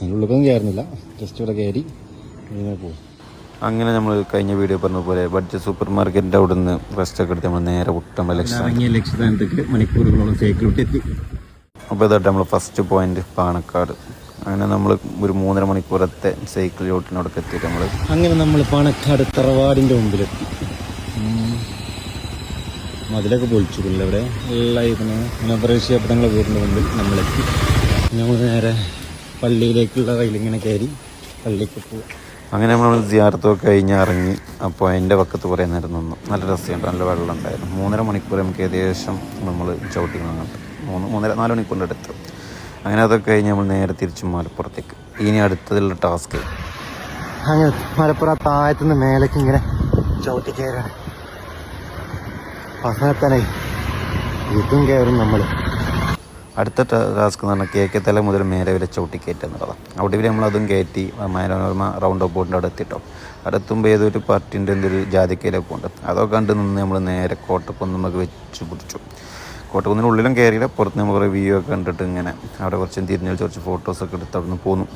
ഉള്ളിലൊന്നും കയറുന്നില്ല, ജസ്റ്റ് ഇവിടെ കയറി ഇങ്ങനെ പോകും. അങ്ങനെ നമ്മൾ കഴിഞ്ഞ വീഡിയോ പറഞ്ഞ പോലെ ബഡ്ജറ്റ് സൂപ്പർ മാർക്കറ്റിൻ്റെ അവിടെ നിന്ന് റെസ്റ്റ് ഒക്കെ എടുത്ത് നമ്മൾ നേരെ കുട്ടമ്പ ലക്ഷ്യസ്ഥാനത്തേക്ക് മണിക്കൂറുകളോളം സൈക്കിൾ എത്തി. അപ്പോൾ ഇതായിട്ട് നമ്മൾ ഫസ്റ്റ് പോയിന്റ് പാണക്കാട്. അങ്ങനെ നമ്മൾ ഒരു 3.5 മണിക്കൂറത്തെ സൈക്കിൾ യോട്ടിനോടൊക്കെ എത്തിയിട്ട് നമ്മൾ പാണക്കാട് തറവാടിൻ്റെ മുമ്പിലെത്തി. മതിലൊക്കെ പൊളിച്ചിട്ടില്ല ഇവിടെ എല്ലാ ഇതിന് പ്രവേശിക്കപ്പെട്ട വീടിൻ്റെ മുമ്പിൽ നമ്മളെത്തി. നമ്മൾ നേരെ പള്ളിയിലേക്കുള്ള റെയിലിങ്ങനെ കയറി പള്ളിക്ക് പോകും. അങ്ങനെ നമ്മൾ സിയാറത്തൊക്കെ കഴിഞ്ഞ് ഇറങ്ങി. അപ്പോൾ അതിൻ്റെ പക്കത്ത് കുറേ നേരം നിന്നു. നല്ല രസമുണ്ട്, നല്ല വെള്ളം ഉണ്ടായിരുന്നു. 3.5 മണിക്കൂർ നമുക്ക് ഏകദേശം നമ്മൾ ചവിട്ടി വന്നിട്ട് 4 മണിക്കൂറിൻ്റെ അടുത്ത്. അങ്ങനെ അതൊക്കെ കഴിഞ്ഞ് നമ്മൾ നേരെ തിരിച്ച് മലപ്പുറത്തേക്ക്. ഇനി അടുത്തതുള്ള ടാസ്ക് അങ്ങനെ മലപ്പുറം താഴത്തുനിന്ന് മേലേക്ക് ഇങ്ങനെ ചവിട്ടി കയറാണ്. അവസാനത്താനായി ഇതും കയറും നമ്മൾ. അടുത്ത ടാസ്ക് എന്ന് പറഞ്ഞാൽ കേക്കത്തല മുതൽ മേലെ വരെ ചവിട്ടി കയറ്റുക എന്നുള്ളതാണ്. അവിടെ വരെ നമ്മളതും കയറ്റി മനോരമ റൗണ്ട് ബോട്ടിൻ്റെ അവിടെ എത്തിട്ടോ. അവിടെ എത്തുമ്പോൾ ഏതൊരു പാർട്ടിൻ്റെ എന്തൊരു ജാതിക്കയിലൊക്കെ ഉണ്ട്. അതൊക്കെ കണ്ട് നിന്ന് നമ്മൾ നേരെ കോട്ടക്കുന്ന് നമുക്ക് വെച്ച് പിടിച്ചു. കോട്ടക്കുന്നിനുള്ളിലും കയറിയില്ല, പുറത്ത് നമ്മൾ കുറേ വ്യൂ ഒക്കെ കണ്ടിട്ട് ഇങ്ങനെ അവിടെ കുറച്ച് തിരിഞ്ഞ് കുറച്ച് ഫോട്ടോസൊക്കെ എടുത്ത് അവിടെ നിന്ന് പോന്നു.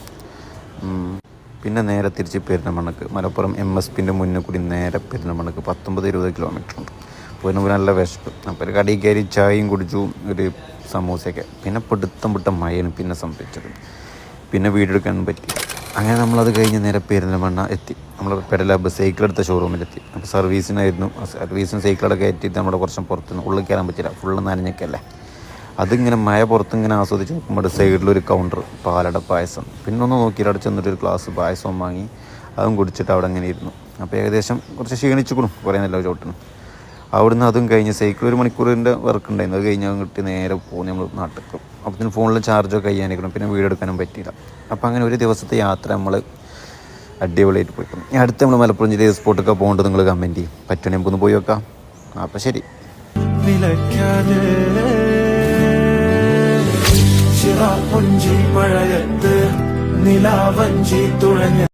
പിന്നെ നേരെ തിരിച്ച് പെരിന്തൽമണ്ണക്ക്. മലപ്പുറം MSPൻ്റെ മുന്നിൽ കൂടി നേരെ പെരിന്തൽമണ്ണക്ക് 19-20 കിലോമീറ്റർ ഉണ്ട്. പോയിന് നല്ല വിശപ്പ്. അപ്പോൾ ഒരു കടയിൽ കയറി ചായയും കുടിച്ചു, ഒരു സമൂസയൊക്കെ. പിന്നെ പിടുത്തം മഴയാണ് പിന്നെ സംഭവിച്ചത്. പിന്നെ വീഡിയോ എടുക്കാനൊന്നും പറ്റില്ല. അങ്ങനെ നമ്മളത് കഴിഞ്ഞ് നേരെ പെരിന്തൽമണ്ണ എത്തി. നമ്മൾ പെഡലാബ് സൈക്കിൾ എടുത്ത ഷോറൂമിലെത്തി. അപ്പോൾ സർവീസിനായിരുന്നു. സർവീസിന് സൈക്കിളൊക്കെ കയറ്റിയിട്ട് നമ്മുടെ കുറച്ച് പുറത്തുനിന്ന് ഉള്ളിൽ കയറാൻ പറ്റില്ല, ഫുള്ള് നനഞ്ഞൊക്കെയല്ലേ. അതിങ്ങനെ മഴ പുറത്തിങ്ങനെ ആസ്വദിച്ച് നോക്കുമ്പോൾ സൈഡിലൊരു കൗണ്ടർ പാലട പായസം. പിന്നെ ഒന്ന് നോക്കിയിട്ട് അവിടെ ചെന്നിട്ടൊരു ഗ്ലാസ് പായസവും വാങ്ങി അതും കുടിച്ചിട്ട് അവിടെ അങ്ങനെ ഇരുന്നു. അപ്പോൾ ഏകദേശം കുറച്ച് ക്ഷീണിച്ചുകൊടും കുറേ നല്ല ചോട്ടിനും. അവിടുന്ന് അതും കഴിഞ്ഞ് സൈക്കിൾ 1 മണിക്കൂറിൻ്റെ വർക്ക് ഉണ്ടായിരുന്നു. അത് കഴിഞ്ഞ് കിട്ടി നേരെ പോകും നമ്മൾ നാട്ടിലേക്ക്. അപ്പത്തിന് ഫോണിൽ ചാർജൊക്കെ കഴിയാനിരിക്കണം, പിന്നെ വീഡിയോ എടുക്കാനും പറ്റിയില്ല. അപ്പോൾ അങ്ങനെ ഒരു ദിവസത്തെ യാത്ര നമ്മൾ അടിപൊളിയായിട്ട് പോയിക്കണം. ഇനി അടുത്ത് നമ്മൾ മലപ്പുറം ജില്ലയിൽ സ്പോട്ടൊക്കെ പോകേണ്ടത് നിങ്ങൾ കമൻറ്റ് ചെയ്യും. പറ്റുകയാണെങ്കിൽ നമുക്കൊന്ന് പോയി വെക്കാം. അപ്പോൾ ശരി. നിലാവഞ്ചി തുഴഞ്ഞ